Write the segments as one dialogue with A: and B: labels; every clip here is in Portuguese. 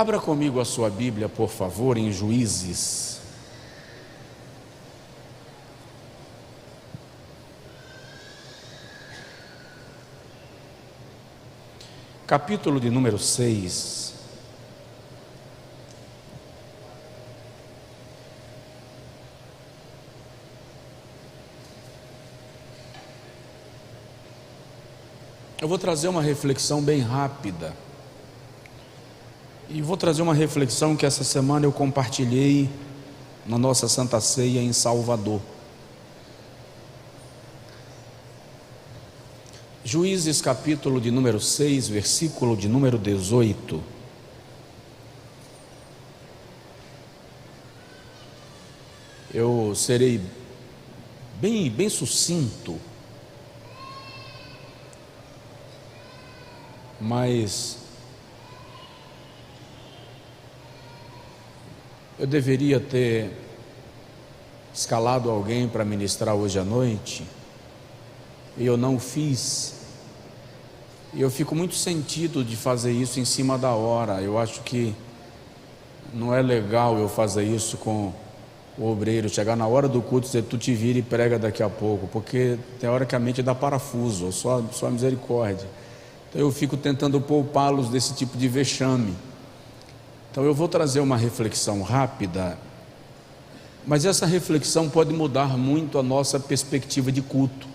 A: Abra comigo a sua Bíblia, por favor, em Juízes. Capítulo de número 6. Eu vou trazer uma reflexão bem rápida. E vou trazer uma reflexão que essa semana eu compartilhei na nossa Santa Ceia em Salvador. Juízes capítulo de número 6, versículo de número 18. Eu serei bem sucinto, mas eu deveria ter escalado alguém para ministrar hoje à noite, e eu não fiz. E eu fico muito sentido de fazer isso em cima da hora. Eu acho que não é legal eu fazer isso com o obreiro, chegar na hora do culto e dizer, tu te vira e prega daqui a pouco, porque tem hora que a mente dá parafuso, só misericórdia. Então eu fico tentando poupá-los desse tipo de vexame. Então eu vou trazer uma reflexão rápida, mas essa reflexão pode mudar muito a nossa perspectiva de culto,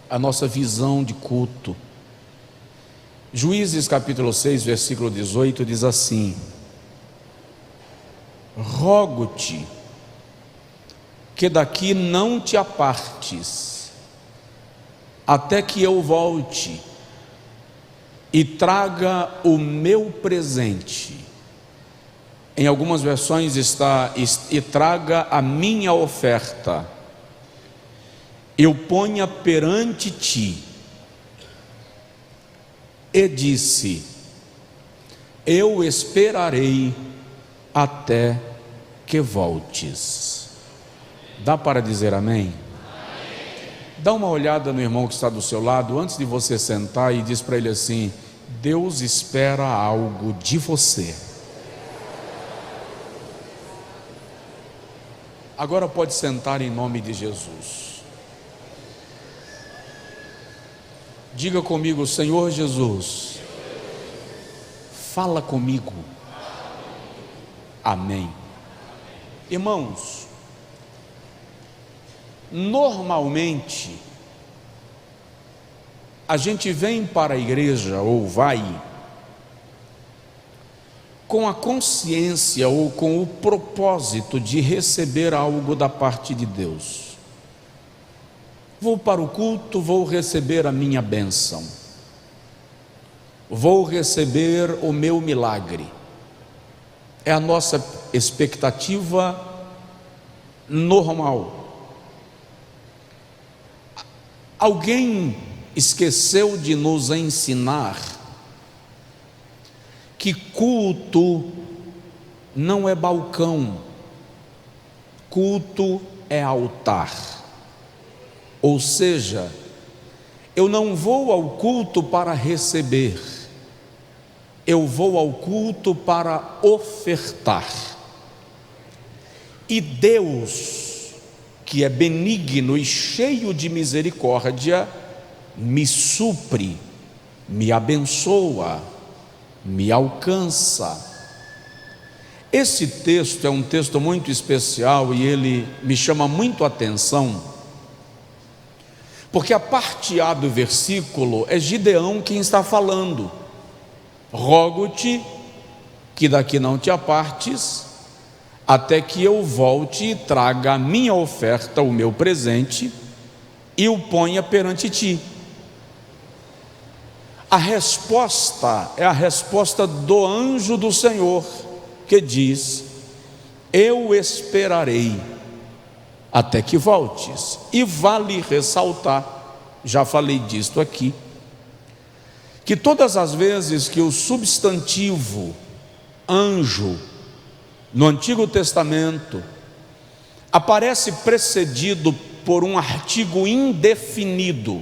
A: a nossa visão de culto. Juízes capítulo 6, versículo 18 diz assim: rogo-te que daqui não te apartes, até que eu volte e traga o meu presente. Em algumas versões está, e traga a minha oferta, eu ponha perante ti. E disse, eu esperarei até que voltes. Dá para dizer amém? Dá uma olhada no irmão que está do seu lado antes de você sentar e diz para ele assim: Deus espera algo de você. Agora pode sentar em nome de Jesus. Diga comigo, Senhor Jesus, fala comigo. Amém. Irmãos, normalmente a gente vem para a igreja ou vai com a consciência ou com o propósito de receber algo da parte de Deus. Vou para o culto, vou receber a minha bênção, vou receber o meu milagre. É a nossa expectativa normal. Alguém esqueceu de nos ensinar que culto não é balcão, culto é altar. Ou seja, eu não vou ao culto para receber, eu vou ao culto para ofertar. E Deus, que é benigno e cheio de misericórdia, me supre, me abençoa, me alcança. Esse texto é um texto muito especial e ele me chama muito a atenção, porque a parte A do versículo é Gideão quem está falando. Rogo-te que daqui não te apartes, até que eu volte e traga a minha oferta, o meu presente, e o ponha perante ti. A resposta é a resposta do anjo do Senhor, que diz, eu esperarei até que voltes. E vale ressaltar, já falei disto aqui, que todas as vezes que o substantivo anjo no Antigo Testamento aparece precedido por um artigo indefinido,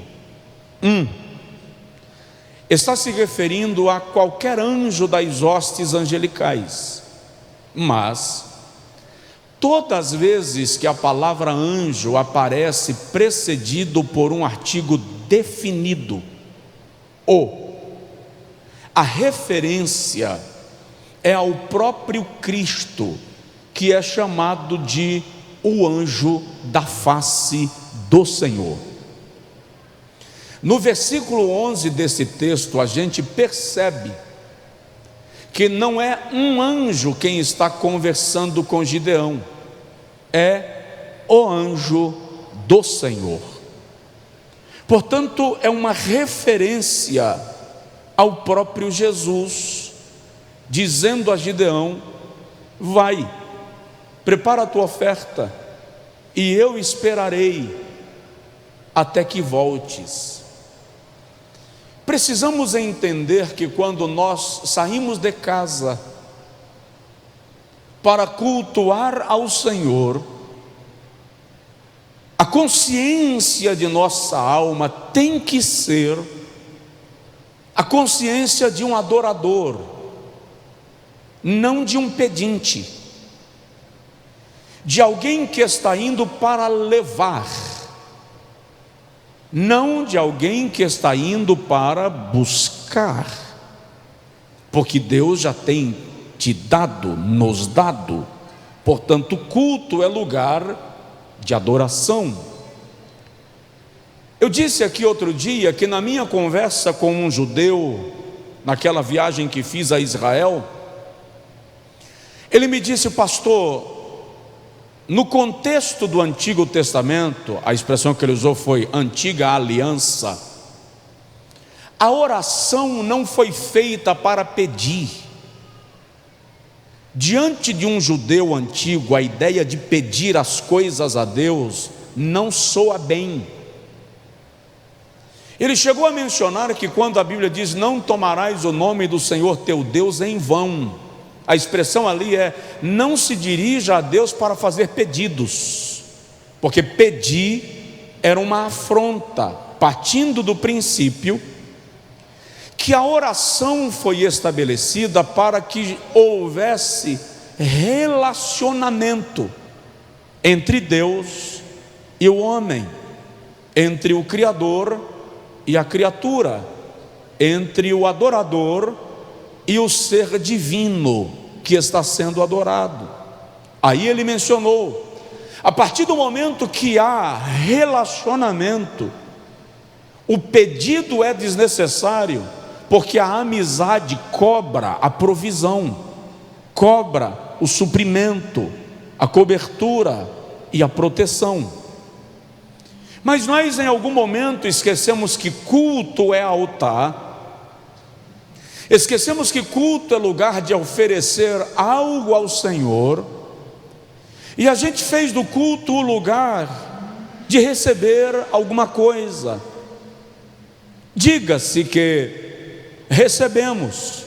A: está se referindo a qualquer anjo das hostes angelicais, mas todas as vezes que a palavra anjo aparece precedido por um artigo definido, a referência é ao próprio Cristo, que é chamado de o anjo da face do Senhor. No versículo 11 desse texto, a gente percebe que não é um anjo quem está conversando com Gideão, é o anjo do Senhor. Portanto, é uma referência ao próprio Jesus, dizendo a Gideão: vai, prepara a tua oferta, e eu esperarei até que voltes. Precisamos entender que quando nós saímos de casa para cultuar ao Senhor, a consciência de nossa alma tem que ser a consciência de um adorador, não de um pedinte, de alguém que está indo para levar, não de alguém que está indo para buscar, porque Deus já tem te dado, nos dado. Portanto, culto é lugar de adoração. Eu disse aqui outro dia que na minha conversa com um judeu, naquela viagem que fiz a Israel, ele me disse: pastor, no contexto do Antigo Testamento, a expressão que ele usou foi antiga aliança, a oração não foi feita para pedir. Diante de um judeu antigo, a ideia de pedir as coisas a Deus não soa bem. Ele chegou a mencionar que quando a Bíblia diz: não tomarás o nome do Senhor teu Deus em vão, a expressão ali é: não se dirija a Deus para fazer pedidos, porque pedir era uma afronta, partindo do princípio que a oração foi estabelecida para que houvesse relacionamento entre Deus e o homem, entre o Criador e a criatura, entre o adorador e o ser divino que está sendo adorado. Aí ele mencionou: a partir do momento que há relacionamento, o pedido é desnecessário, porque a amizade cobra a provisão, cobra o suprimento, a cobertura e a proteção. Mas nós em algum momento esquecemos que culto é altar, esquecemos que culto é lugar de oferecer algo ao Senhor, e a gente fez do culto o lugar de receber alguma coisa. Diga-se que recebemos,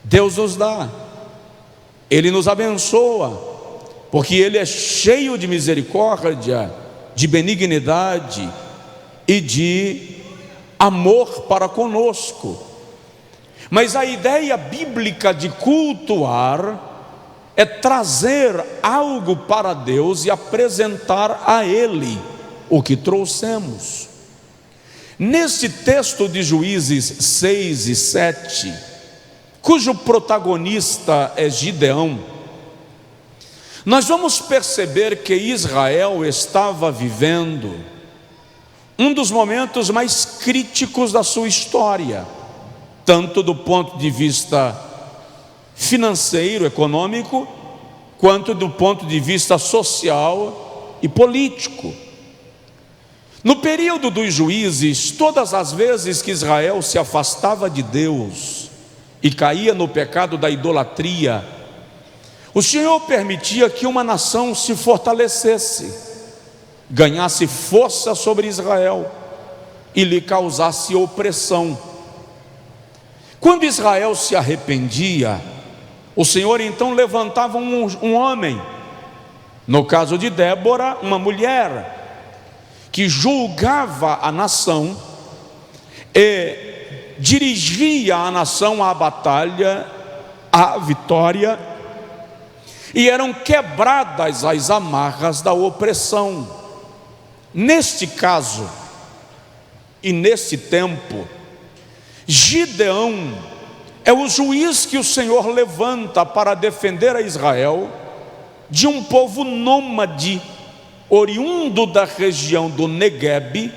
A: Deus nos dá, Ele nos abençoa, porque Ele é cheio de misericórdia, de benignidade e de amor para conosco. Mas a ideia bíblica de cultuar é trazer algo para Deus e apresentar a Ele o que trouxemos. Nesse texto de Juízes 6 e 7, cujo protagonista é Gideão, nós vamos perceber que Israel estava vivendo um dos momentos mais críticos da sua história, tanto do ponto de vista financeiro, econômico, quanto do ponto de vista social e político. No período dos juízes, todas as vezes que Israel se afastava de Deus e caía no pecado da idolatria, o Senhor permitia que uma nação se fortalecesse, ganhasse força sobre Israel e lhe causasse opressão. Quando Israel se arrependia, o Senhor então levantava um homem, no caso de Débora, uma mulher, que julgava a nação e dirigia a nação à batalha, à vitória, e eram quebradas as amarras da opressão. Neste caso e neste tempo, Gideão é o juiz que o Senhor levanta para defender a Israel de um povo nômade, oriundo da região do Negueb,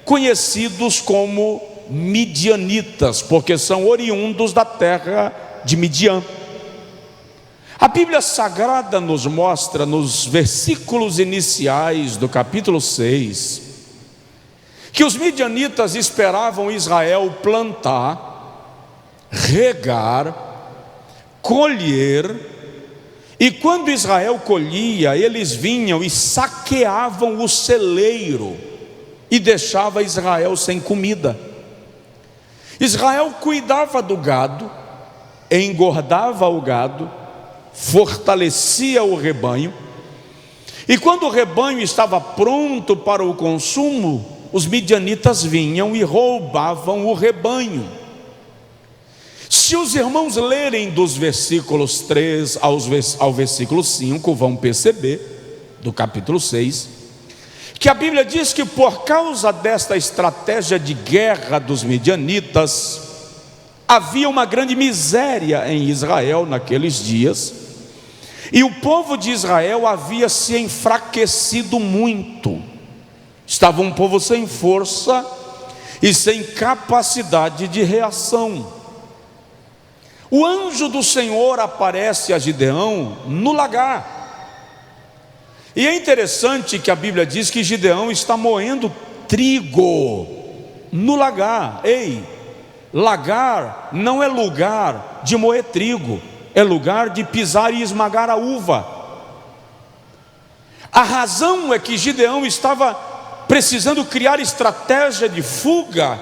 A: conhecidos como midianitas, porque são oriundos da terra de Midian. A Bíblia Sagrada nos mostra nos versículos iniciais do capítulo 6 que os midianitas esperavam Israel plantar, regar, colher, e quando Israel colhia, eles vinham e saqueavam o celeiro e deixava Israel sem comida. Israel cuidava do gado, engordava o gado, fortalecia o rebanho, e quando o rebanho estava pronto para o consumo, os midianitas vinham e roubavam o rebanho. Se os irmãos lerem dos versículos 3 ao versículo 5, vão perceber, do capítulo 6, que a Bíblia diz que por causa desta estratégia de guerra dos midianitas, havia uma grande miséria em Israel naqueles dias, e o povo de Israel havia se enfraquecido muito. Estava um povo sem força e sem capacidade de reação. O anjo do Senhor aparece a Gideão no lagar. E é interessante que a Bíblia diz que Gideão está moendo trigo no lagar. Ei, lagar não é lugar de moer trigo, é lugar de pisar e esmagar a uva. A razão é que Gideão estava precisando criar estratégia de fuga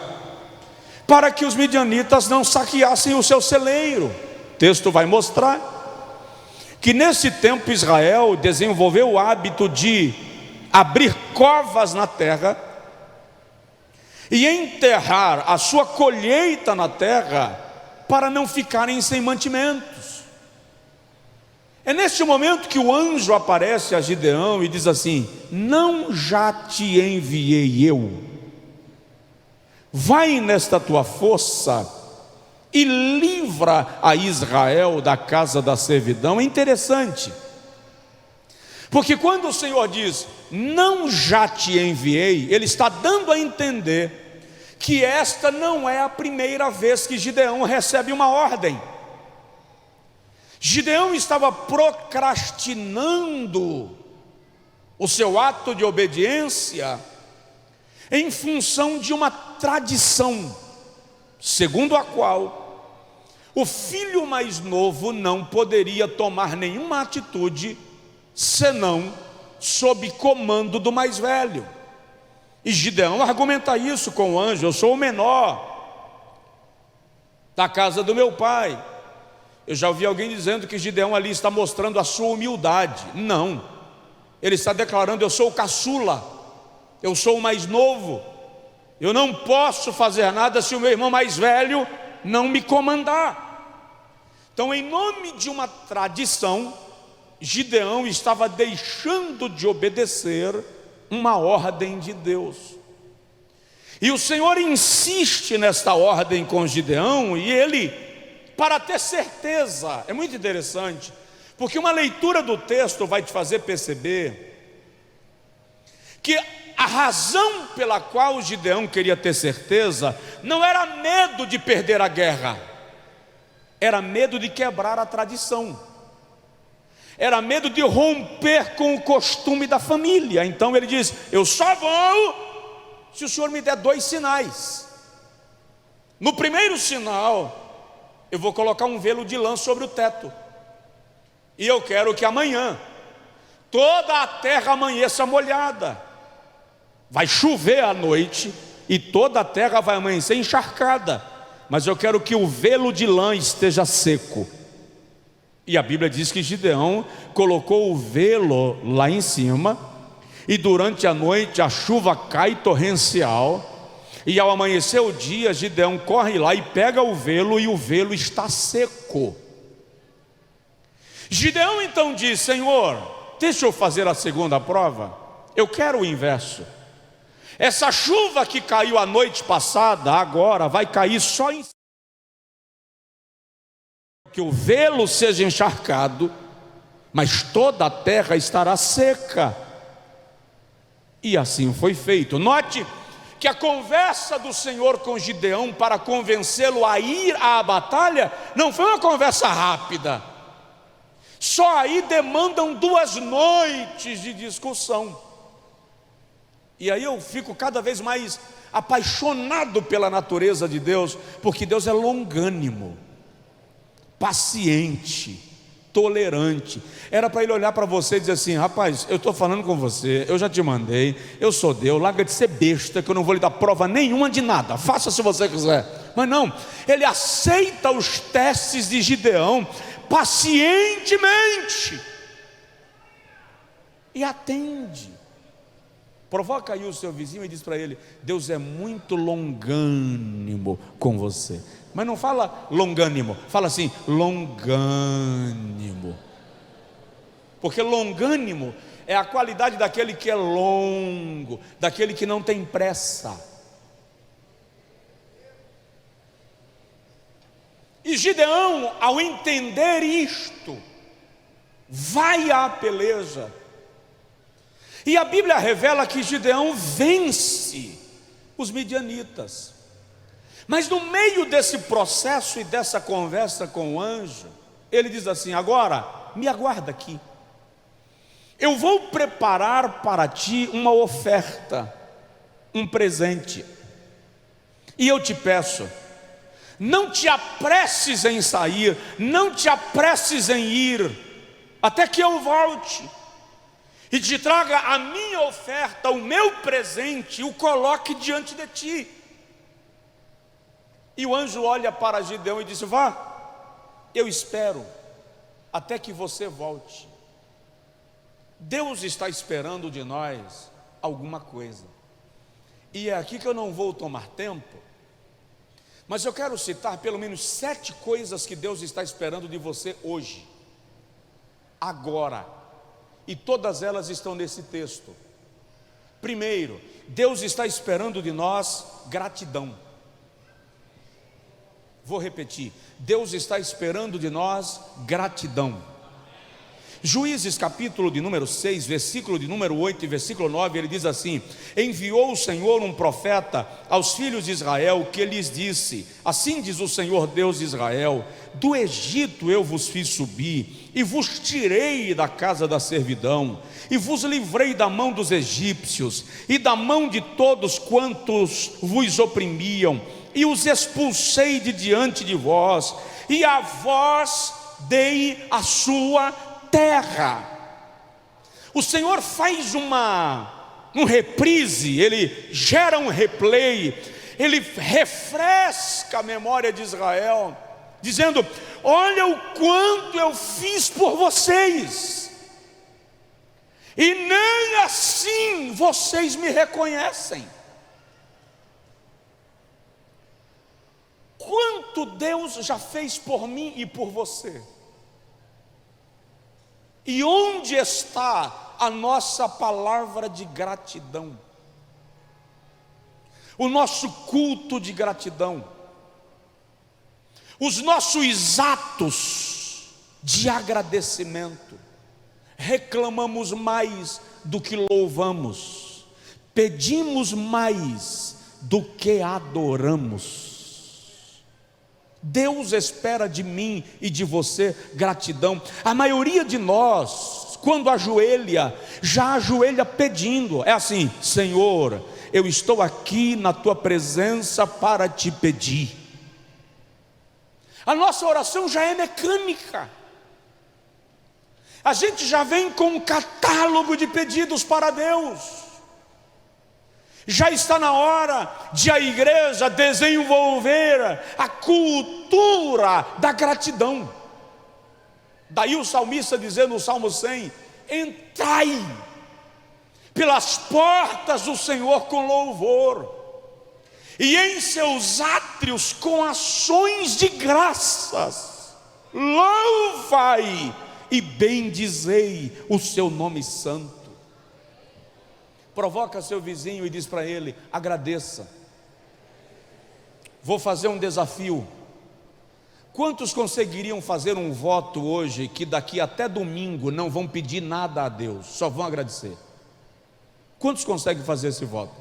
A: para que os midianitas não saqueassem o seu celeiro. O texto vai mostrar que nesse tempo Israel desenvolveu o hábito de abrir covas na terra e enterrar a sua colheita na terra para não ficarem sem mantimentos. É neste momento que o anjo aparece a Gideão e diz assim: não já te enviei eu? Vai nesta tua força e livra a Israel da casa da servidão. É interessante, porque quando o Senhor diz, não já te enviei, Ele está dando a entender que esta não é a primeira vez que Gideão recebe uma ordem. Gideão estava procrastinando o seu ato de obediência em função de uma tradição, segundo a qual o filho mais novo não poderia tomar nenhuma atitude senão sob comando do mais velho. E Gideão argumenta isso com o anjo: eu sou o menor da casa do meu pai. Eu já ouvi alguém dizendo que Gideão ali está mostrando a sua humildade. Não, ele está declarando: eu sou o caçula, eu sou o mais novo, eu não posso fazer nada se o meu irmão mais velho não me comandar. Então, em nome de uma tradição, Gideão estava deixando de obedecer uma ordem de Deus. E o Senhor insiste nesta ordem com Gideão, e ele, para ter certeza, é muito interessante, porque uma leitura do texto vai te fazer perceber que a razão pela qual Gideão queria ter certeza não era medo de perder a guerra, era medo de quebrar a tradição, era medo de romper com o costume da família. Então ele diz: eu só vou se o Senhor me der 2 sinais. No primeiro sinal, eu vou colocar um velo de lã sobre o teto, e eu quero que amanhã toda a terra amanheça molhada. Vai chover à noite e toda a terra vai amanhecer encharcada, mas eu quero que o velo de lã esteja seco. E a Bíblia diz que Gideão colocou o velo lá em cima, e durante a noite a chuva cai torrencial, E ao amanhecer o dia, Gideão corre lá e pega o velo, e o velo está seco. Gideão então diz: Senhor, deixa eu fazer a segunda prova. Eu quero o inverso. Essa chuva que caiu a noite passada, agora vai cair só em que o velo seja encharcado, mas toda a terra estará seca. E assim foi feito. Note que a conversa do Senhor com Gideão para convencê-lo a ir à batalha não foi uma conversa rápida. Só aí demandam 2 noites de discussão. E aí eu fico cada vez mais apaixonado pela natureza de Deus, porque Deus é longânimo, paciente, tolerante. Era para ele olhar para você e dizer assim: rapaz, eu estou falando com você, eu já te mandei, eu sou Deus, larga de ser besta, que eu não vou lhe dar prova nenhuma de nada, faça se você quiser. Mas não, ele aceita os testes de Gideão pacientemente e atende. Provoca aí o seu vizinho e diz para ele: Deus é muito longânimo com você. Mas não fala longânimo, fala assim: longânimo. Porque longânimo é a qualidade daquele que é longo, daquele que não tem pressa. E Gideão, ao entender isto, vai à peleja. E a Bíblia revela que Gideão vence os midianitas. Mas no meio desse processo e dessa conversa com o anjo, ele diz assim: agora me aguarda aqui, eu vou preparar para ti uma oferta, um presente, e eu te peço, não te apresses em sair, não te apresses em ir, até que eu volte e te traga a minha oferta, o meu presente, e o coloque diante de ti. E o anjo olha para Gideão e diz: vá, eu espero até que você volte. Deus está esperando de nós alguma coisa. E é aqui que eu não vou tomar tempo, mas eu quero citar pelo menos 7 coisas que Deus está esperando de você hoje, agora. E todas elas estão nesse texto. Primeiro, Deus está esperando de nós gratidão. Vou repetir: Deus está esperando de nós gratidão. Juízes capítulo de número 6, versículo de número 8 e versículo 9, ele diz assim: enviou o Senhor um profeta aos filhos de Israel, que lhes disse: assim diz o Senhor Deus de Israel, do Egito eu vos fiz subir, e vos tirei da casa da servidão, e vos livrei da mão dos egípcios, e da mão de todos quantos vos oprimiam, e os expulsei de diante de vós, e a vós dei a sua terra. O Senhor faz um reprise, ele gera um replay, ele refresca a memória de Israel, dizendo: olha o quanto eu fiz por vocês, e nem assim vocês me reconhecem. Quanto Deus já fez por mim e por você? E onde está a nossa palavra de gratidão? O nosso culto de gratidão, os nossos atos de agradecimento. Reclamamos mais do que louvamos, pedimos mais do que adoramos. Deus espera de mim e de você gratidão. A maioria de nós, quando ajoelha, já ajoelha pedindo. É assim: Senhor, eu estou aqui na tua presença para te pedir. A nossa oração já é mecânica. A gente já vem com um catálogo de pedidos para Deus. Já está na hora de a igreja desenvolver a cultura da gratidão. Daí o salmista dizendo no Salmo 100: entrai pelas portas do Senhor com louvor, e em seus átrios com ações de graças, louvai e bendizei o seu nome santo. Provoca seu vizinho e diz para ele: agradeça. Vou fazer um desafio. Quantos conseguiriam fazer um voto hoje que daqui até domingo não vão pedir nada a Deus, só vão agradecer? Quantos conseguem fazer esse voto?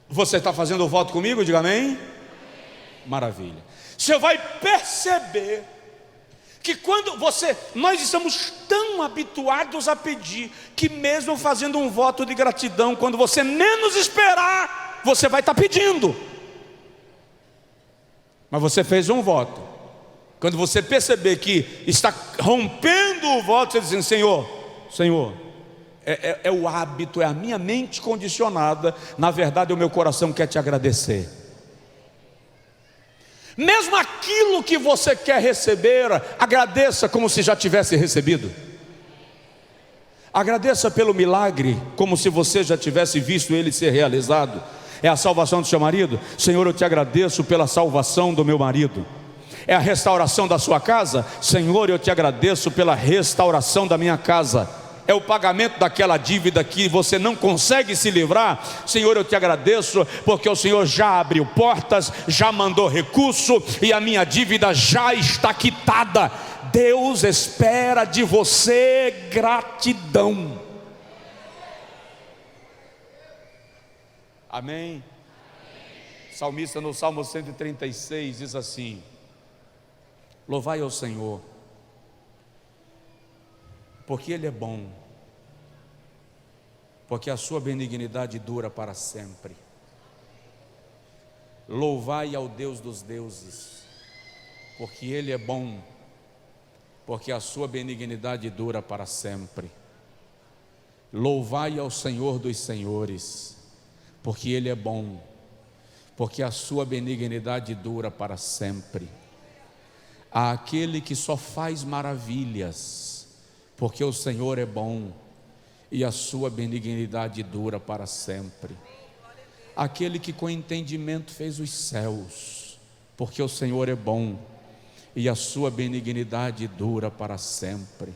A: Você está fazendo o voto comigo? Diga amém. Maravilha. Você vai perceber que quando nós estamos tão habituados a pedir, que mesmo fazendo um voto de gratidão, quando você menos esperar, você vai estar pedindo. Mas você fez um voto. Quando você perceber que está rompendo o voto, você diz assim: Senhor, é o hábito, é a minha mente condicionada, na verdade o meu coração quer te agradecer. Mesmo aquilo que você quer receber, agradeça como se já tivesse recebido. Agradeça pelo milagre, como se você já tivesse visto ele ser realizado. É a salvação do seu marido? Senhor, eu te agradeço pela salvação do meu marido. É a restauração da sua casa? Senhor, eu te agradeço pela restauração da minha casa. É o pagamento daquela dívida que você não consegue se livrar? Senhor, eu te agradeço porque o Senhor já abriu portas, já mandou recurso e a minha dívida já está quitada. Deus espera de você gratidão. Amém? Salmista no Salmo 136 diz assim: louvai ao Senhor, porque Ele é bom, porque a sua benignidade dura para sempre. Louvai ao Deus dos deuses, porque Ele é bom, porque a sua benignidade dura para sempre. Louvai ao Senhor dos senhores, porque Ele é bom, porque a sua benignidade dura para sempre. Àquele que só faz maravilhas, porque o Senhor é bom e a sua benignidade dura para sempre. Aquele que com entendimento fez os céus, porque o Senhor é bom e a sua benignidade dura para sempre.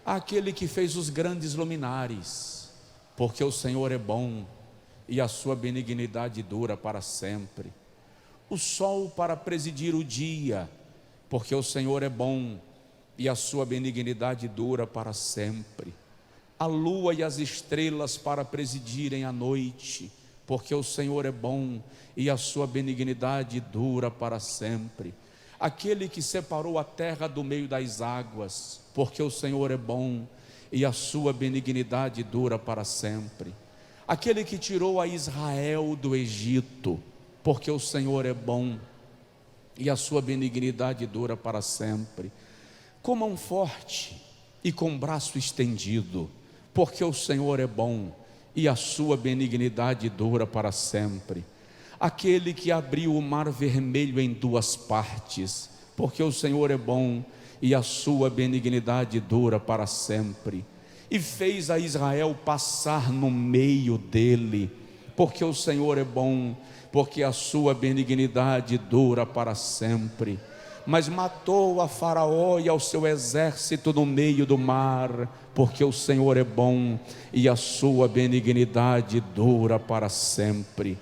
A: Aquele que fez os grandes luminares, porque o Senhor é bom e a sua benignidade dura para sempre. O sol para presidir o dia, porque o Senhor é bom e a sua benignidade dura para sempre. A lua e as estrelas para presidirem a noite, porque o Senhor é bom e a sua benignidade dura para sempre. Aquele que separou a terra do meio das águas, porque o Senhor é bom e a sua benignidade dura para sempre. Aquele que tirou a Israel do Egito, porque o Senhor é bom e a sua benignidade dura para sempre. Com mão forte e com braço estendido, porque o Senhor é bom e a sua benignidade dura para sempre. Aquele que abriu o mar vermelho em duas partes, porque o Senhor é bom e a sua benignidade dura para sempre. E fez a Israel passar no meio dele, porque o Senhor é bom, porque a sua benignidade dura para sempre. Mas matou a Faraó e ao seu exército no meio do mar, porque o Senhor é bom e a sua benignidade dura para sempre.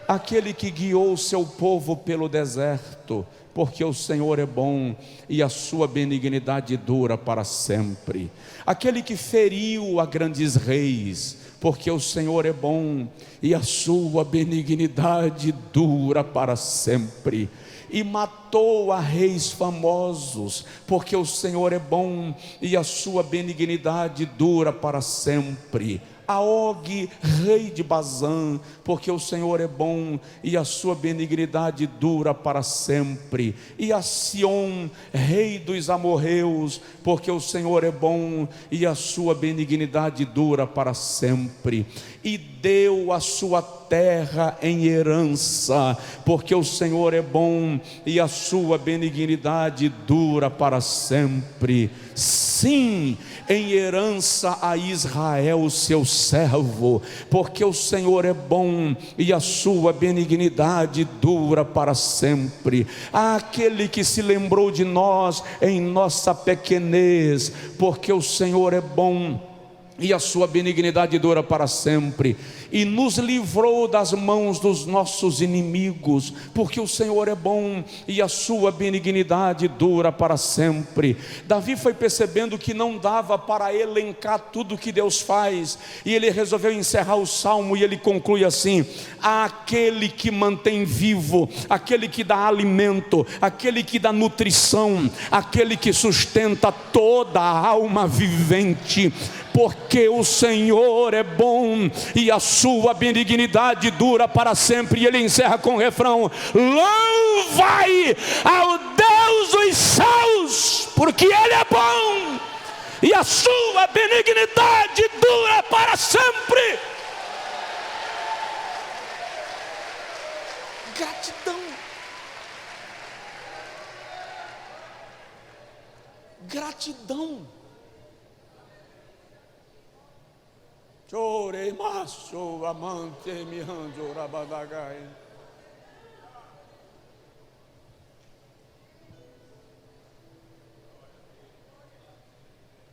A: Aquele que guiou o seu povo pelo deserto, porque o Senhor é bom e a sua benignidade dura para sempre. Aquele que feriu a grandes reis, porque o Senhor é bom e a sua benignidade dura para sempre. E matou a reis famosos, porque o Senhor é bom e a sua benignidade dura para sempre. A Og, rei de Bazã, porque o Senhor é bom e a sua benignidade dura para sempre. E a Sion, rei dos amorreus, porque o Senhor é bom e a sua benignidade dura para sempre. E deu a sua terra em herança, porque o Senhor é bom e a sua benignidade dura para sempre. Sim, em herança a Israel, seu servo, porque o Senhor é bom e a sua benignidade dura para sempre. Aquele que se lembrou de nós em nossa pequenez, porque o Senhor é bom e a sua benignidade dura para sempre, e nos livrou das mãos dos nossos inimigos, porque o Senhor é bom e a sua benignidade dura para sempre. Davi foi percebendo que não dava para elencar tudo que Deus faz, e ele resolveu encerrar o salmo, e ele conclui assim: aquele que mantém vivo, aquele que dá alimento, aquele que dá nutrição, aquele que sustenta toda a alma vivente, porque o Senhor é bom e a sua benignidade dura para sempre. E ele encerra com o refrão: louvai ao Deus dos céus, porque Ele é bom e a sua benignidade dura para sempre. Gratidão. Gratidão. Chore macho amante me ranjo rabadagai.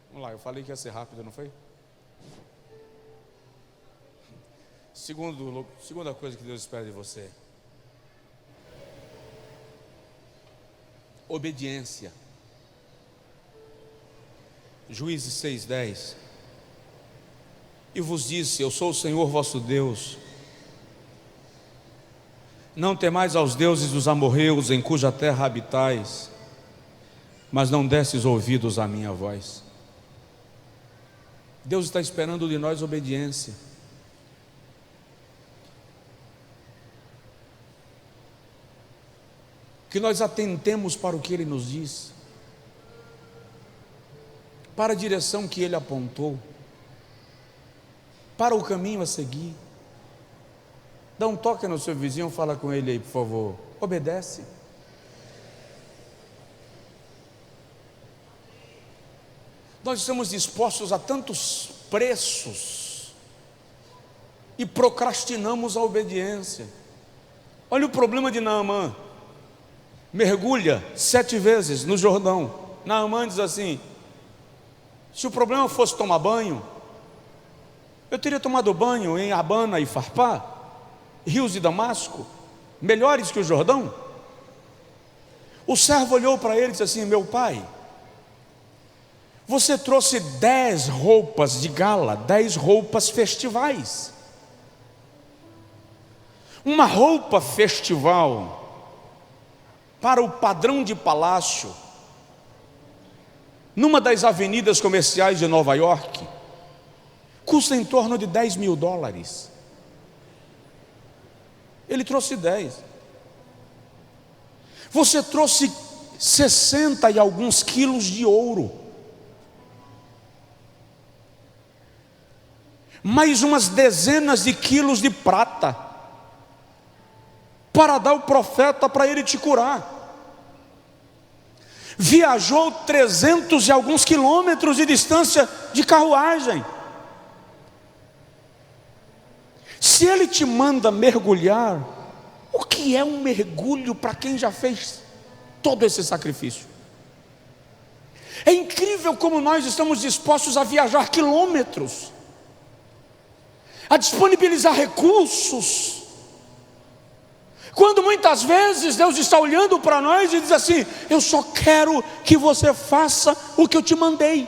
A: Vamos lá, eu falei que ia ser rápido, não foi? Segunda coisa que Deus espera de você: obediência. Juízes 6:10. E vos disse: eu sou o Senhor vosso Deus. Não temais aos deuses dos amorreus, em cuja terra habitais, mas não desses ouvidos à minha voz. Deus está esperando de nós obediência. Que nós atentemos para o que Ele nos diz, para a direção que Ele apontou, para o caminho a seguir. Dá um toque no seu vizinho, fala com ele aí, por favor. Obedece. Nós estamos dispostos a tantos preços e procrastinamos a obediência. Olha o problema de Naamã. Mergulha 7 vezes no Jordão. Naamã diz assim: se o problema fosse tomar banho, eu teria tomado banho em Abana e Farpá, rios de Damasco, melhores que o Jordão. O servo olhou para ele e disse assim: meu pai, você trouxe 10 roupas de gala, 10 roupas festivais. Uma roupa festival, para o padrão de palácio, numa das avenidas comerciais de Nova York, custa em torno de $10.000. Ele trouxe 10. Você trouxe 60 e alguns quilos de ouro, mais umas dezenas de quilos de prata, para dar ao profeta para ele te curar. Viajou 300 e alguns quilômetros de distância de carruagem. Se ele te manda mergulhar, o que é um mergulho para quem já fez todo esse sacrifício? É incrível como nós estamos dispostos a viajar quilômetros, a disponibilizar recursos, quando muitas vezes Deus está olhando para nós e diz assim: eu só quero que você faça o que eu te mandei.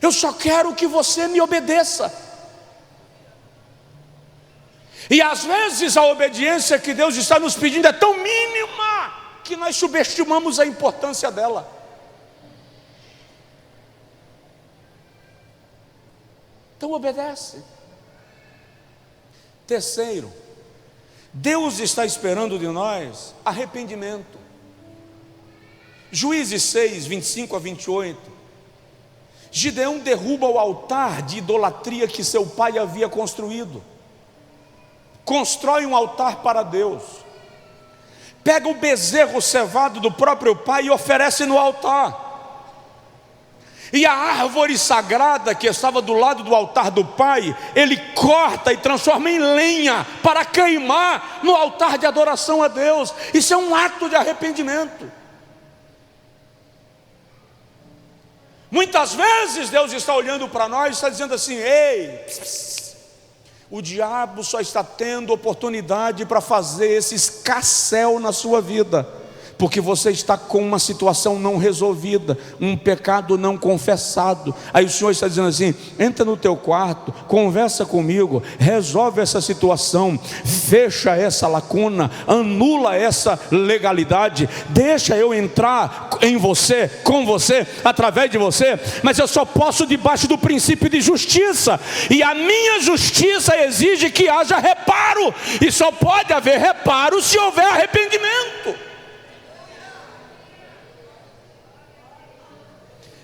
A: Eu só quero que você me obedeça. E às vezes a obediência que Deus está nos pedindo é tão mínima que nós subestimamos a importância dela. Então obedece. Terceiro, Deus está esperando de nós arrependimento. Juízes 6, 25 a 28. Gideão derruba o altar de idolatria que seu pai havia construído, constrói um altar para Deus, pega o bezerro cevado do próprio pai e oferece no altar. E a árvore sagrada que estava do lado do altar do pai, ele corta e transforma em lenha para queimar no altar de adoração a Deus. Isso é um ato de arrependimento. Muitas vezes Deus está olhando para nós e está dizendo assim: ei, o diabo só está tendo oportunidade para fazer esse escarcéu na sua vida, porque você está com uma situação não resolvida, um pecado não confessado. Aí o Senhor está dizendo assim: entra no teu quarto, conversa comigo, resolve essa situação, fecha essa lacuna, anula essa legalidade, deixa eu entrar em você, com você, através de você. Mas eu só posso debaixo do princípio de justiça, e a minha justiça exige que haja reparo, e só pode haver reparo se houver arrependimento.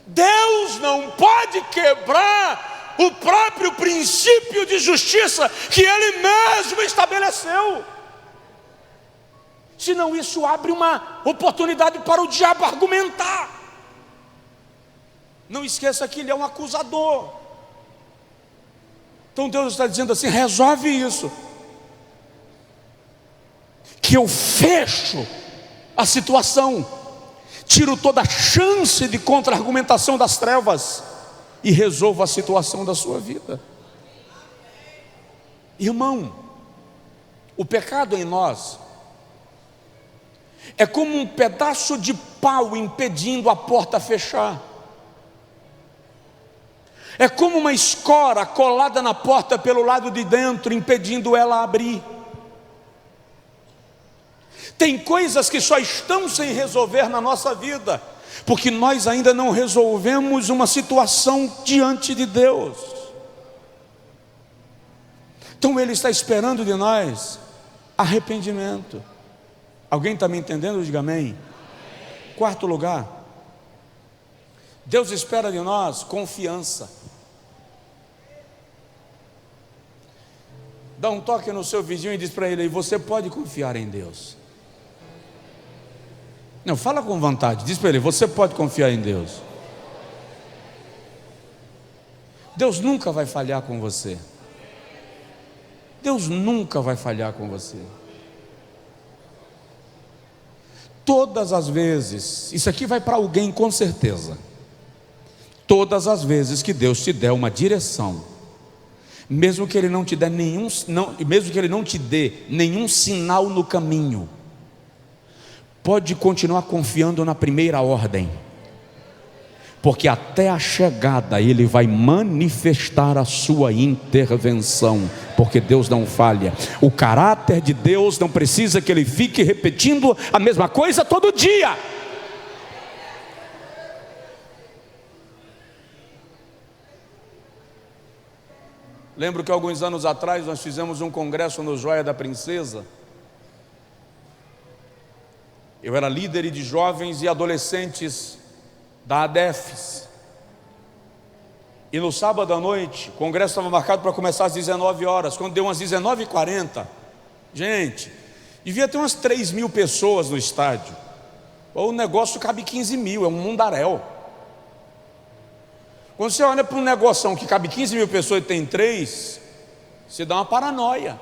A: Deus não pode quebrar o próprio princípio de justiça que Ele mesmo estabeleceu, senão isso abre uma oportunidade para o diabo argumentar. Não esqueça que ele é um acusador. Então Deus está dizendo assim: resolve isso, que eu fecho a situação, tiro toda a chance de contra-argumentação das trevas e resolvo a situação da sua vida. Irmão, o pecado em nós é como um pedaço de pau impedindo a porta fechar. É como uma escora colada na porta pelo lado de dentro, impedindo ela abrir. Tem coisas que só estão sem resolver na nossa vida, porque nós ainda não resolvemos uma situação diante de Deus. Então Ele está esperando de nós arrependimento. Alguém está me entendendo? Diga amém. Quarto lugar, Deus espera de nós confiança. Dá um toque no seu vizinho e diz para ele: você pode confiar em Deus. Não, fala com vontade, diz para ele: você pode confiar em Deus. Deus nunca vai falhar com você. Deus nunca vai falhar com você. Todas as vezes, isso aqui vai para alguém com certeza. Todas as vezes que Deus te der uma direção, mesmo que Ele não te dê nenhum sinal no caminho, pode continuar confiando na primeira ordem, porque até a chegada Ele vai manifestar a sua intervenção, porque Deus não falha. O caráter de Deus não precisa que Ele fique repetindo a mesma coisa todo dia. Lembro que alguns anos atrás nós fizemos um congresso no Joia da Princesa. Eu era líder de jovens e adolescentes da ADEFES. E no sábado à noite, o congresso estava marcado para começar às 19 horas. Quando deu umas 19h40, gente, devia ter umas 3.000 pessoas no estádio. O negócio cabe 15.000, é um mundaréu. Quando você olha para um negoção que cabe 15.000 pessoas e tem 3, você dá uma paranoia.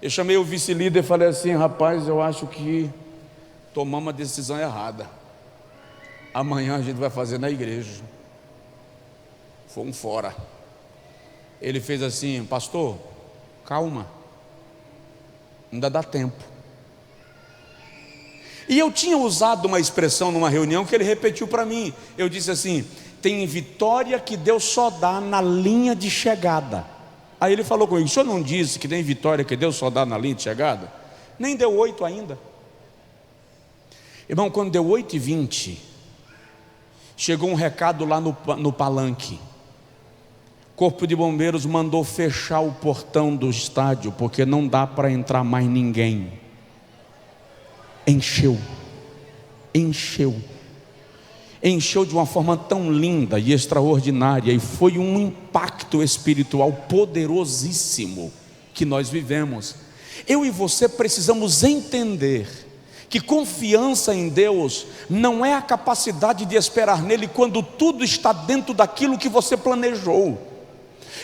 A: Eu chamei o vice-líder e falei assim: rapaz, eu acho que tomamos uma decisão errada. Amanhã a gente vai fazer na igreja. Fomos fora. Ele fez assim: pastor, calma, ainda dá tempo. E eu tinha usado uma expressão numa reunião que ele repetiu para mim. Eu disse assim: tem vitória que Deus só dá na linha de chegada. Aí ele falou comigo: o senhor não disse que tem vitória que Deus só dá na linha de chegada? Nem deu 8 ainda. Irmão, quando deu 8h20, chegou um recado lá no palanque. Corpo de bombeiros mandou fechar o portão do estádio, porque não dá para entrar mais ninguém. Encheu. encheu de uma forma tão linda e extraordinária, e foi um impacto espiritual poderosíssimo que nós vivemos. Eu e você precisamos entender que confiança em Deus não é a capacidade de esperar nele quando tudo está dentro daquilo que você planejou.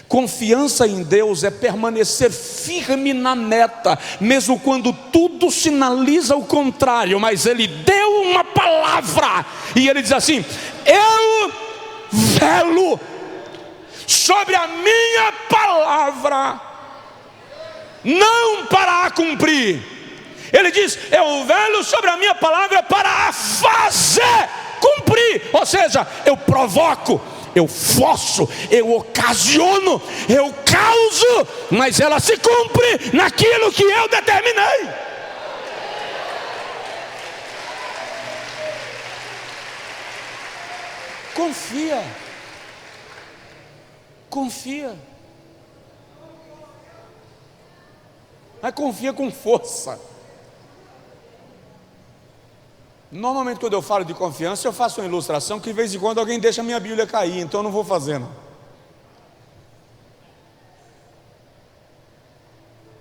A: Confiança em Deus é permanecer firme na meta, mesmo quando tudo sinaliza o contrário. Mas Ele deu uma palavra, e Ele diz assim: eu velo sobre a minha palavra, não para a cumprir. Ele diz: eu velo sobre a minha palavra para a fazer cumprir. Ou seja, eu provoco, eu forço, eu ocasiono, eu causo, mas ela se cumpre naquilo que eu determinei. Confia. Confia. Mas confia com força. Normalmente quando eu falo de confiança, eu faço uma ilustração que de vez em quando alguém deixa a minha Bíblia cair, então eu não vou fazer não.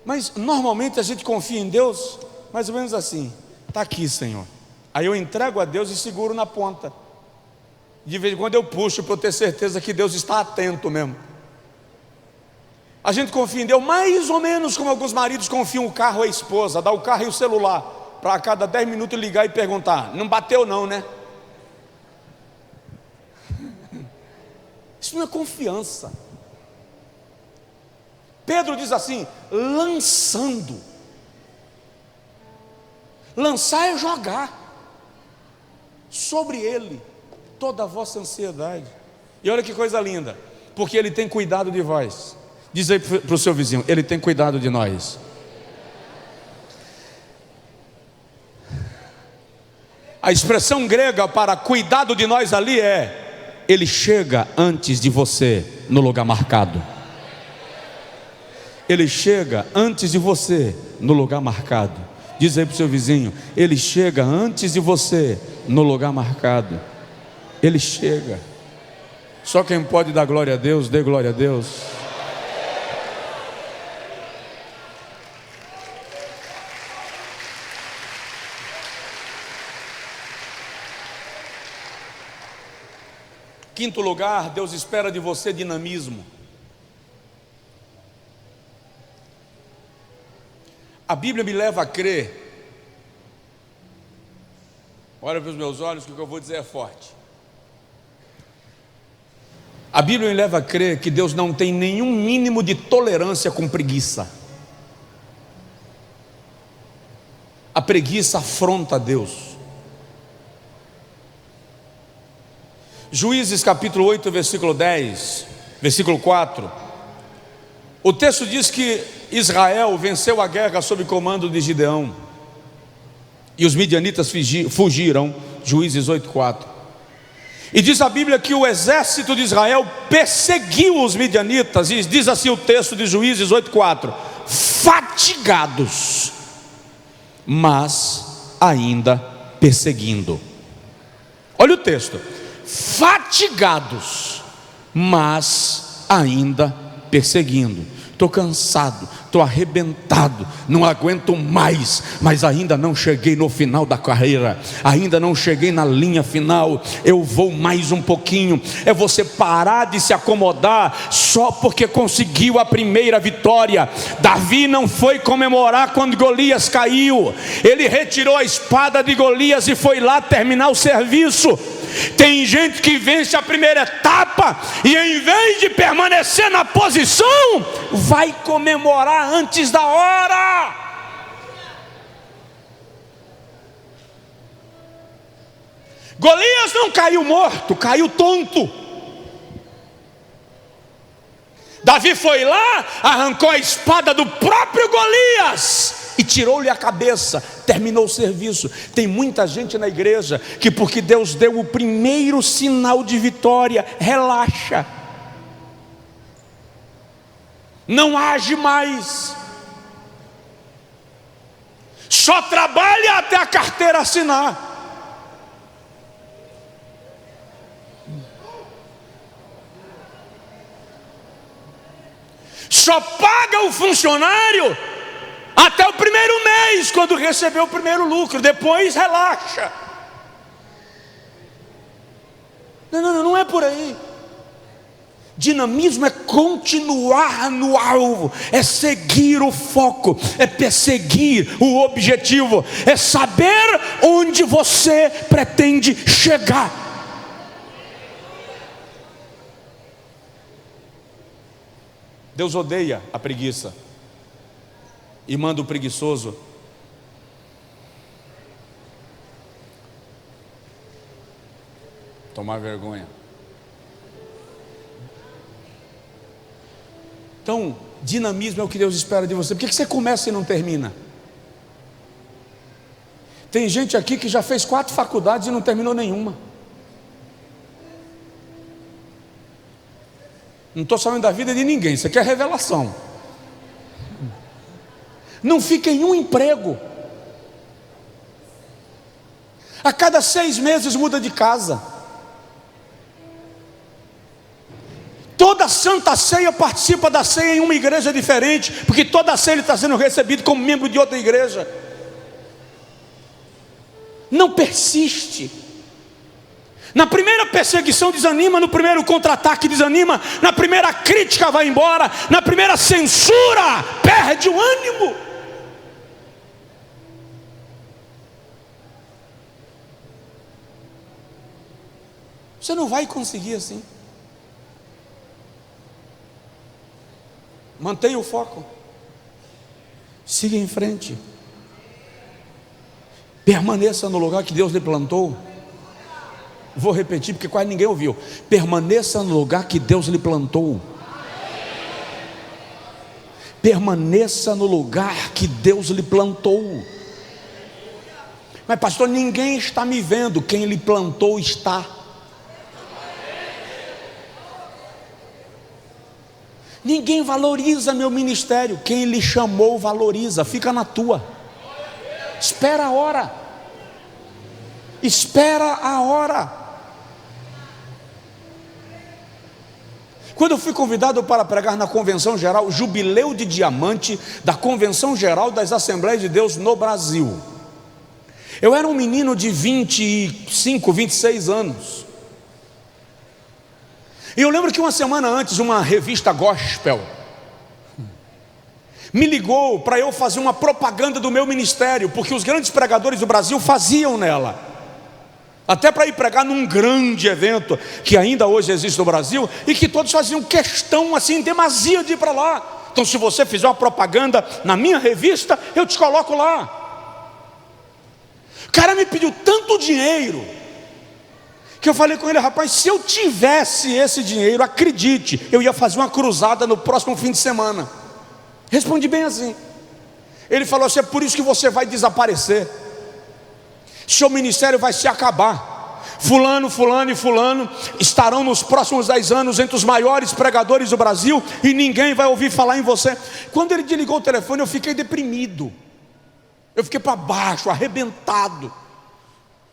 A: Mas normalmente a gente confia em Deus mais ou menos assim: está aqui, Senhor. Aí eu entrego a Deus e seguro na ponta. De vez em quando eu puxo para eu ter certeza que Deus está atento mesmo. A gente confia em Deus mais ou menos como alguns maridos confiam o carro à esposa, dá o carro e o celular para a cada 10 minutos ligar e perguntar: não bateu não, né? Isso não é confiança. Pedro diz assim: lançando. Lançar é jogar sobre ele toda a vossa ansiedade. E olha que coisa linda, porque ele tem cuidado de vós. Diz aí para o seu vizinho: ele tem cuidado de nós. A expressão grega para cuidado de nós ali é: ele chega antes de você no lugar marcado. Ele chega antes de você no lugar marcado. Diz aí para o seu vizinho: ele chega antes de você no lugar marcado. Ele chega. Só quem pode dar glória a Deus, dê glória a Deus. Quinto lugar, Deus espera de você dinamismo. A Bíblia me leva a crer. Olha para os meus olhos, que o que eu vou dizer é forte. A Bíblia me leva a crer que Deus não tem nenhum mínimo de tolerância com preguiça. A preguiça afronta a Deus. Juízes capítulo 8, versículo 10, versículo 4. O texto diz que Israel venceu a guerra sob comando de Gideão, e os midianitas fugiram. Juízes 8, 4. E diz a Bíblia que o exército de Israel perseguiu os midianitas, e diz assim o texto de Juízes 8, 4: fatigados, mas ainda perseguindo. Olha o texto: fatigados, mas ainda perseguindo. Estou cansado, estou arrebentado, não aguento mais, mas ainda não cheguei no final da carreira, ainda não cheguei na linha final, eu vou mais um pouquinho. É você parar de se acomodar só porque conseguiu a primeira vitória. Davi não foi comemorar quando Golias caiu, ele retirou a espada de Golias e foi lá terminar o serviço. Tem gente que vence a primeira etapa e em vez de permanecer na posição, vai comemorar antes da hora. Golias não caiu morto, caiu tonto. Davi foi lá, arrancou a espada do próprio Golias e tirou-lhe a cabeça, terminou o serviço. Tem muita gente na igreja que, porque Deus deu o primeiro sinal de vitória, relaxa, não age mais, só trabalha até a carteira assinar. só paga o funcionário até o primeiro mês, quando receber o primeiro lucro, depois relaxa. Não é por aí. Dinamismo é continuar no alvo, é seguir o foco, é perseguir o objetivo, é saber onde você pretende chegar. Deus odeia a preguiça e manda o preguiçoso tomar vergonha. Então, dinamismo é o que Deus espera de você. Por que você começa e não termina? Tem gente aqui que já fez 4 faculdades e não terminou nenhuma. Não estou sabendo da vida de ninguém, isso aqui é revelação. Não fica em um emprego. A cada 6 meses muda de casa. Toda Santa Ceia participa da ceia em uma igreja diferente, porque toda ceia ele está sendo recebido como membro de outra igreja. Não persiste. Na primeira perseguição desanima, no primeiro contra-ataque desanima, na primeira crítica vai embora, na primeira censura perde o ânimo. Você não vai conseguir assim. Mantenha o foco. Siga em frente. Permaneça no lugar que Deus lhe plantou. Vou repetir porque quase ninguém ouviu. Permaneça no lugar que Deus lhe plantou. Permaneça no lugar que Deus lhe plantou. Mas pastor, ninguém está me vendo. Quem lhe plantou está. Ninguém valoriza meu ministério. Quem lhe chamou valoriza. Fica na tua. Espera a hora. Espera a hora. Quando eu fui convidado para pregar na Convenção Geral, Jubileu de Diamante da Convenção Geral das Assembleias de Deus no Brasil, eu era um menino de 25, 26 anos. E eu lembro que uma semana antes, uma revista gospel me ligou para eu fazer uma propaganda do meu ministério, porque os grandes pregadores do Brasil faziam nela, até para ir pregar num grande evento que ainda hoje existe no Brasil, e que todos faziam questão assim, demasia de ir para lá. Então, se você fizer uma propaganda na minha revista, eu te coloco lá. O cara me pediu tanto dinheiro que eu falei com ele: rapaz, se eu tivesse esse dinheiro, acredite, eu ia fazer uma cruzada no próximo fim de semana. Respondi bem assim. Ele falou assim: é por isso que você vai desaparecer, seu ministério vai se acabar. Fulano, fulano e fulano estarão nos próximos 10 anos entre os maiores pregadores do Brasil, e ninguém vai ouvir falar em você. Quando ele desligou o telefone, eu fiquei deprimido, eu fiquei para baixo, arrebentado.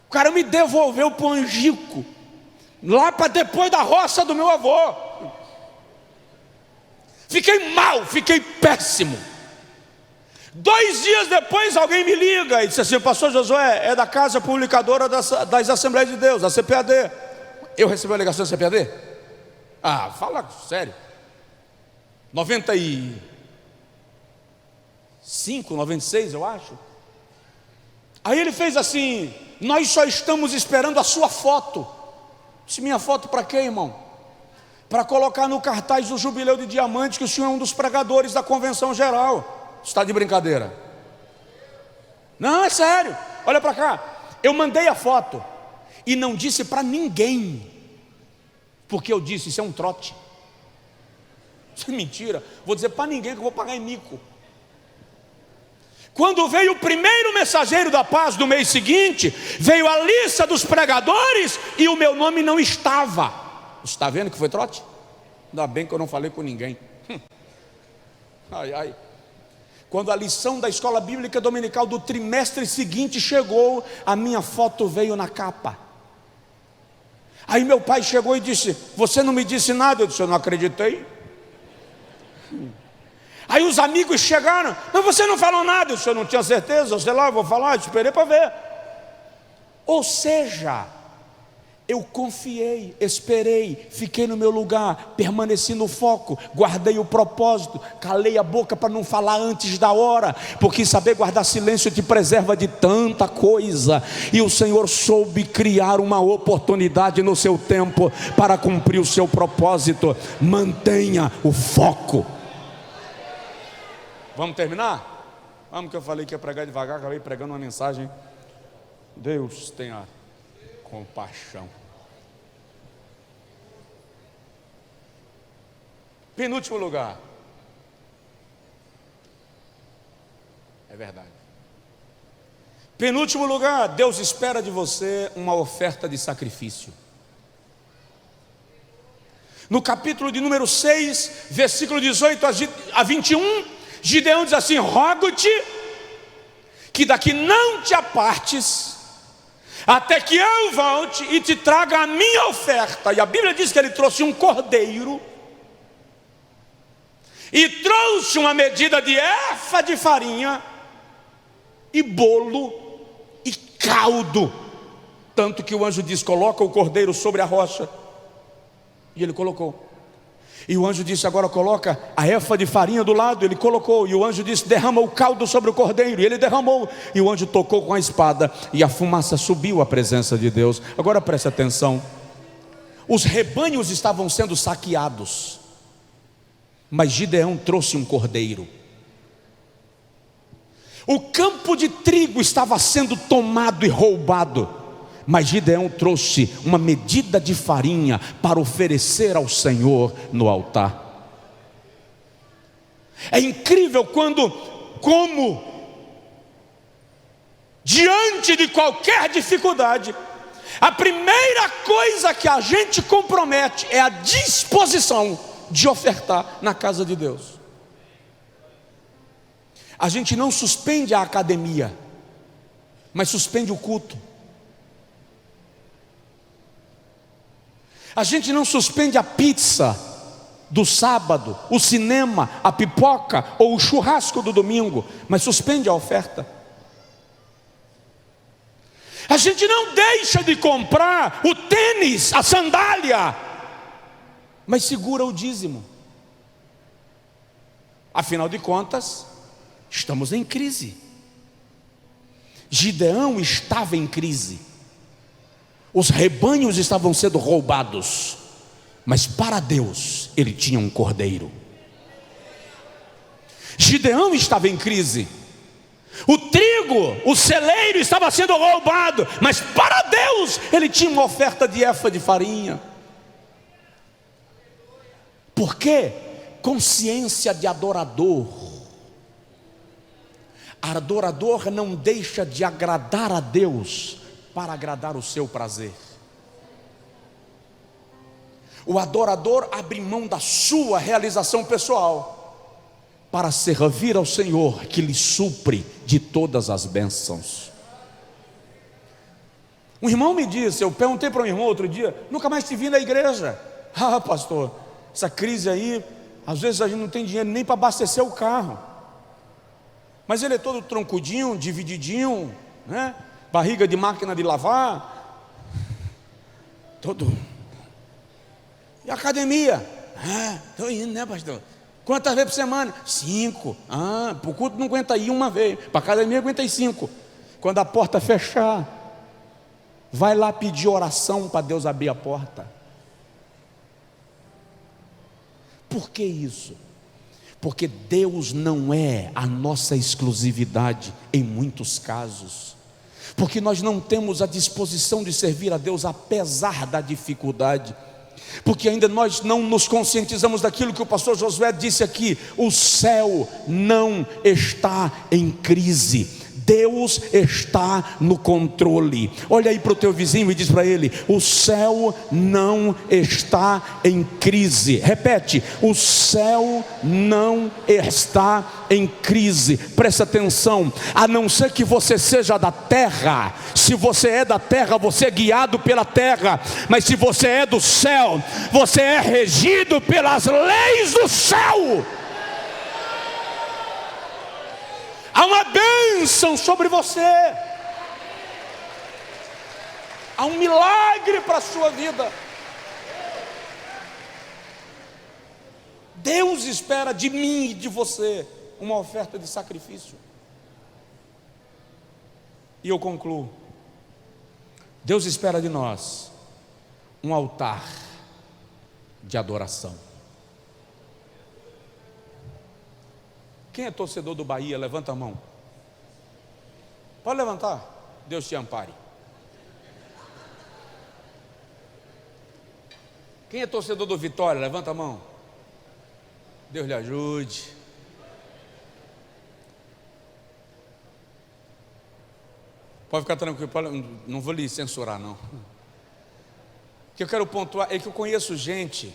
A: O cara me devolveu para o Angico, lá para depois da roça do meu avô. Fiquei mal, fiquei péssimo. 2 dias depois alguém me liga e disse assim: pastor Josué, é da Casa Publicadora das Assembleias de Deus, a CPAD. Eu recebi a ligação da CPAD? Ah, fala sério. 95, 96 eu acho. Aí ele fez assim: nós só estamos esperando a sua foto. Disse: minha foto para quê, irmão? Para colocar no cartaz do Jubileu de Diamante, que o senhor é um dos pregadores da Convenção Geral. Está de brincadeira? Não, é sério. Olha para cá. Eu mandei a foto e não disse para ninguém, porque eu disse: isso é um trote. Isso é mentira. Vou dizer para ninguém que eu vou pagar em mico. Quando veio o primeiro mensageiro da paz do mês seguinte, veio a lista dos pregadores e o meu nome não estava. Está vendo que foi trote? Ainda bem que eu não falei com ninguém. Ai, ai. Quando a lição da escola bíblica dominical do trimestre seguinte chegou, a minha foto veio na capa. Aí meu pai chegou e disse: você não me disse nada? Eu disse: eu não acreditei. Aí os amigos chegaram: mas você não falou nada. O senhor não tinha certeza? Sei lá, eu vou falar, esperei para ver. Ou seja, eu confiei, esperei, fiquei no meu lugar, permaneci no foco, guardei o propósito, calei a boca para não falar antes da hora, porque saber guardar silêncio te preserva de tanta coisa. E o Senhor soube criar uma oportunidade no seu tempo para cumprir o seu propósito. Mantenha o foco. Vamos terminar? Vamos, que eu falei que ia pregar devagar, acabei pregando uma mensagem. Deus tenha compaixão. Penúltimo lugar. É verdade. Penúltimo lugar, Deus espera de você uma oferta de sacrifício. No capítulo de número 6, versículo 18 a 21, Gideão diz assim: rogo-te que daqui não te apartes, até que eu volte e te traga a minha oferta. E a Bíblia diz que ele trouxe um cordeiro, e trouxe uma medida de efa de farinha, e bolo, e caldo. Tanto que o anjo diz: coloca o cordeiro sobre a rocha. E ele colocou. E o anjo disse: agora coloca a efa de farinha do lado. Ele colocou. E o anjo disse: derrama o caldo sobre o cordeiro. E ele derramou. E o anjo tocou com a espada, e a fumaça subiu à presença de Deus. Agora preste atenção. Os rebanhos estavam sendo saqueados, mas Gideão trouxe um cordeiro. O campo de trigo estava sendo tomado e roubado, mas Gideão trouxe uma medida de farinha para oferecer ao Senhor no altar. É incrível como diante de qualquer dificuldade, a primeira coisa que a gente compromete é a disposição de ofertar na casa de Deus. A gente não suspende a academia, mas suspende o culto. A gente não suspende a pizza do sábado, o cinema, a pipoca ou o churrasco do domingo, mas suspende a oferta. A gente não deixa de comprar o tênis, a sandália, mas segura o dízimo. Afinal de contas, estamos em crise. Gideão estava em crise. Os rebanhos estavam sendo roubados, mas para Deus ele tinha um cordeiro. Gideão estava em crise. O trigo, o celeiro estava sendo roubado, mas para Deus ele tinha uma oferta de efa de farinha. Por quê? Consciência de adorador. Adorador não deixa de agradar a Deus para agradar o seu prazer. O adorador abre mão da sua realização pessoal para servir ao Senhor, que lhe supre de todas as bênçãos. Um irmão me disse, eu perguntei para um irmão outro dia: nunca mais te vi na igreja. Ah, pastor, essa crise aí, às vezes a gente não tem dinheiro nem para abastecer o carro. Mas ele é todo troncudinho, divididinho, né? Barriga de máquina de lavar, todo. E academia? Estou indo, né, pastor? Quantas vezes por semana? 5. Para o culto não aguenta ir uma vez, para a academia aguenta ir 5. Quando a porta fechar, vai lá pedir oração para Deus abrir a porta. Por que isso? Porque Deus não é a nossa exclusividade em muitos casos. Porque nós não temos a disposição de servir a Deus apesar da dificuldade. Porque ainda nós não nos conscientizamos daquilo que o pastor Josué disse aqui: o céu não está em crise, Deus está no controle. Olha aí para o teu vizinho e diz para ele: o céu não está em crise. Repete: o céu não está em crise. Presta atenção, a não ser que você seja da terra. Se você é da terra, você é guiado pela terra. Mas se você é do céu, você é regido pelas leis do céu. uma bênção sobre você, há um milagre para a sua vida. Deus espera de mim e de você uma oferta de sacrifício. E eu concluo: Deus espera de nós um altar de adoração. Quem é torcedor do Bahia, levanta a mão. Pode levantar, Deus te ampare. Quem é torcedor do Vitória, levanta a mão. Deus lhe ajude. Pode ficar tranquilo, não vou lhe censurar não. O que eu quero pontuar é que eu conheço gente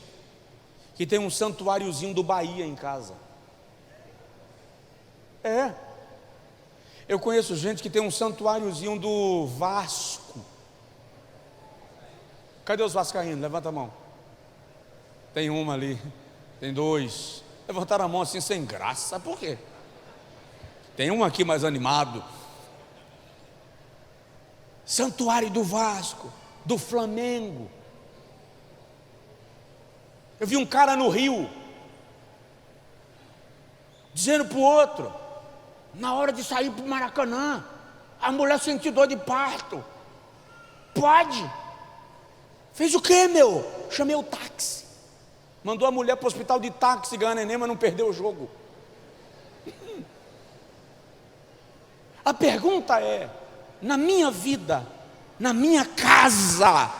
A: que tem um santuáriozinho do Bahia em casa. Eu conheço gente que tem um santuáriozinho do Vasco. Cadê os vascaínos? Levanta a mão. Tem uma ali, tem dois. Levantaram a mão assim sem graça, por quê? Tem um aqui mais animado. Santuário do Vasco, do Flamengo. Eu vi um cara no Rio dizendo para o outro, na hora de sair para o Maracanã, a mulher sentiu dor de parto. Pode? Fez o quê, meu? Chamei o táxi. Mandou a mulher para o hospital de táxi, ganhar neném, mas não perdeu o jogo. A pergunta é: na minha vida, na minha casa,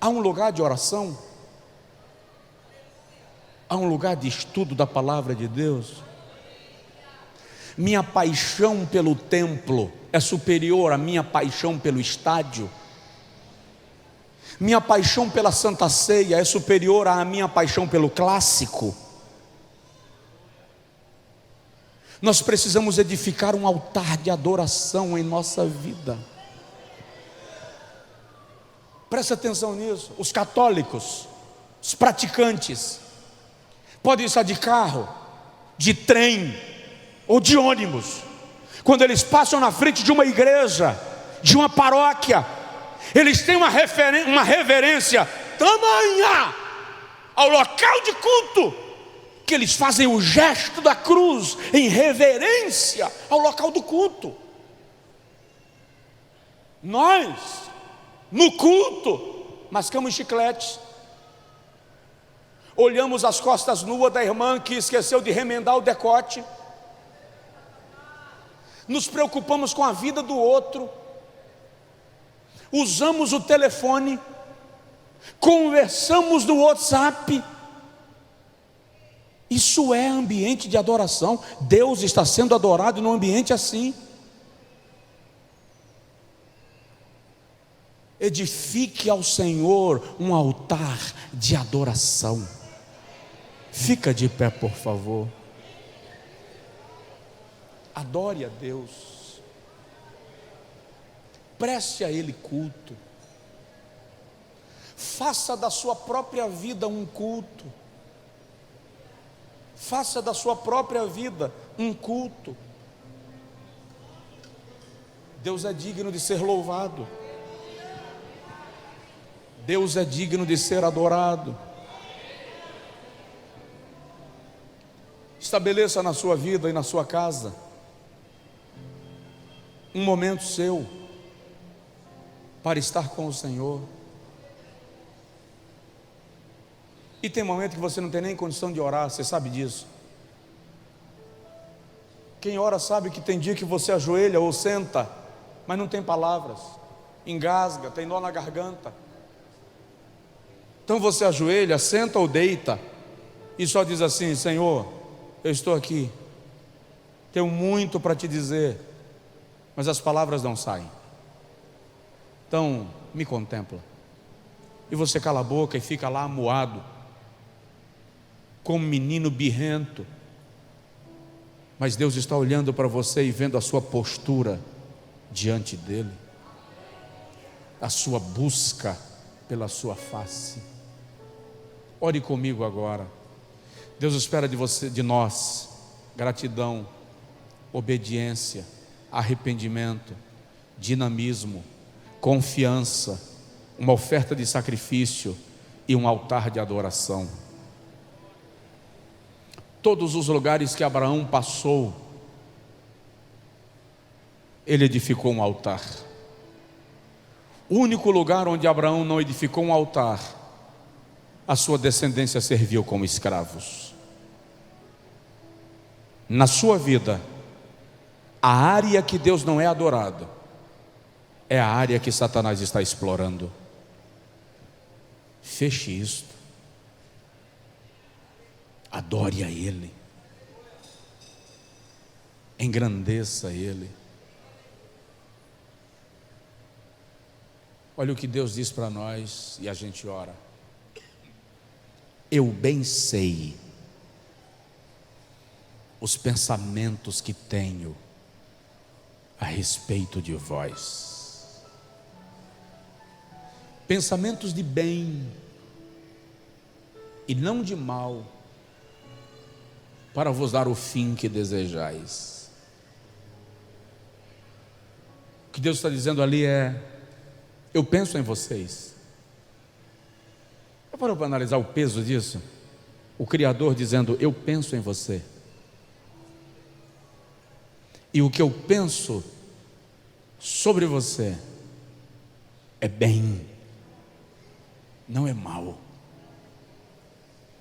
A: há um lugar de oração? Há um lugar de estudo da palavra de Deus? Minha paixão pelo templo é superior à minha paixão pelo estádio? Minha paixão pela Santa Ceia é superior à minha paixão pelo clássico? Nós precisamos edificar um altar de adoração em nossa vida. Preste atenção nisso. Os católicos, os praticantes, podem estar de carro, de trem ou de ônibus. Quando eles passam na frente de uma igreja, de uma paróquia, eles têm uma reverência tamanha ao local de culto, que eles fazem o gesto da cruz em reverência ao local do culto. Nós, no culto, mascamos chiclete, olhamos as costas nuas da irmã que esqueceu de remendar o decote, nos preocupamos com a vida do outro, usamos o telefone, conversamos no WhatsApp. Isso é ambiente de adoração. Deus está sendo adorado num ambiente assim. Edifique ao Senhor um altar de adoração. Fica de pé, por favor. Adore a Deus. Preste a Ele culto. Faça da sua própria vida um culto. Faça da sua própria vida um culto. Deus é digno de ser louvado. Deus é digno de ser adorado. Estabeleça na sua vida e na sua casa um momento seu para estar com o Senhor. E tem momento que você não tem nem condição de orar, você sabe disso. Quem ora sabe que tem dia que você ajoelha ou senta, mas não tem palavras, engasga, tem nó na garganta. Então você ajoelha, senta ou deita e só diz assim: Senhor, eu estou aqui, tenho muito para te dizer, mas as palavras não saem. Então me contempla. E você cala a boca e fica lá amuado, como um menino birrento. Mas Deus está olhando para você e vendo a sua postura diante dele, a sua busca pela sua face. Ore comigo agora. Deus espera de você, de nós, gratidão, obediência, arrependimento, dinamismo, confiança, uma oferta de sacrifício e um altar de adoração. Todos os lugares que Abraão passou, ele edificou um altar. O único lugar onde Abraão não edificou um altar, a sua descendência serviu como escravos. Na sua vida, a área que Deus não é adorado é a área que Satanás está explorando. Feche isto. Adore a Ele, engrandeça Ele. Olha o que Deus diz para nós e a gente ora. Eu bem sei os pensamentos que tenho a respeito de vós. Pensamentos de bem e não de mal, para vos dar o fim que desejais. O que Deus está dizendo ali é: eu penso em vocês. Já parou para analisar o peso disso? O Criador dizendo: eu penso em você. E o que eu penso sobre você é bem, não é mal.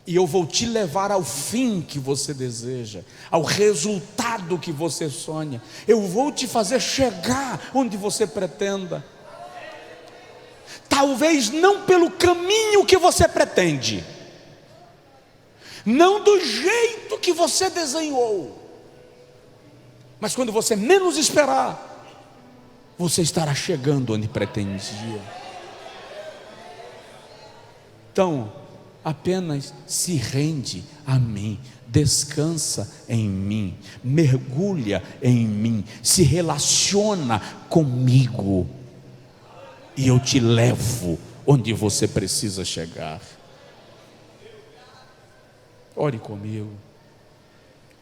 A: E eu vou te levar ao fim que você deseja, ao resultado que você sonha. Eu vou te fazer chegar onde você pretenda. Talvez não pelo caminho que você pretende, não do jeito que você desenhou, mas quando você menos esperar, você estará chegando onde pretendia. Então, apenas se rende a mim, descansa em mim, mergulha em mim, se relaciona comigo, e eu te levo onde você precisa chegar. Ore comigo.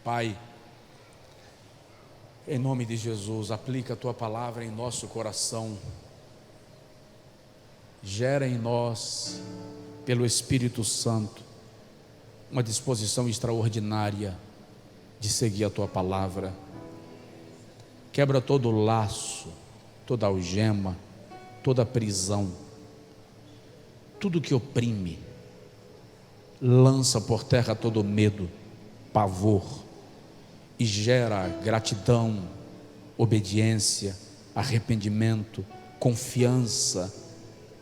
A: Pai, em nome de Jesus, aplica a tua palavra em nosso coração, gera em nós, pelo Espírito Santo, uma disposição extraordinária de seguir a tua palavra. Quebra todo laço, toda algema, toda prisão, tudo que oprime. Lança por terra todo medo, pavor, e gera gratidão, obediência, arrependimento, confiança,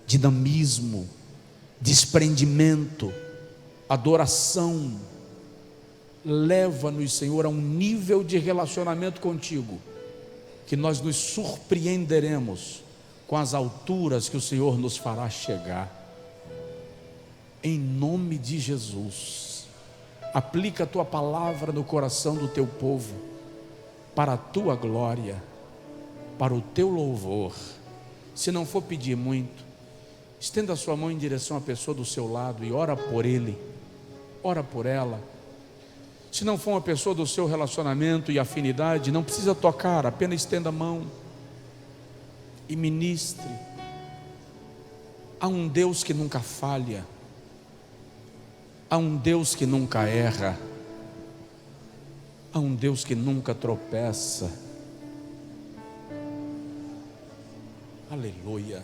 A: dinamismo, desprendimento, adoração. Leva-nos, Senhor, a um nível de relacionamento contigo, que nós nos surpreenderemos com as alturas que o Senhor nos fará chegar. Em nome de Jesus, aplica a tua palavra no coração do teu povo, para a tua glória, para o teu louvor. Se não for pedir muito, estenda a sua mão em direção à pessoa do seu lado e ora por ele, ora por ela. Se não for uma pessoa do seu relacionamento e afinidade, não precisa tocar, apenas estenda a mão e ministre. Há um Deus que nunca falha, há um Deus que nunca erra, há um Deus que nunca tropeça. Aleluia.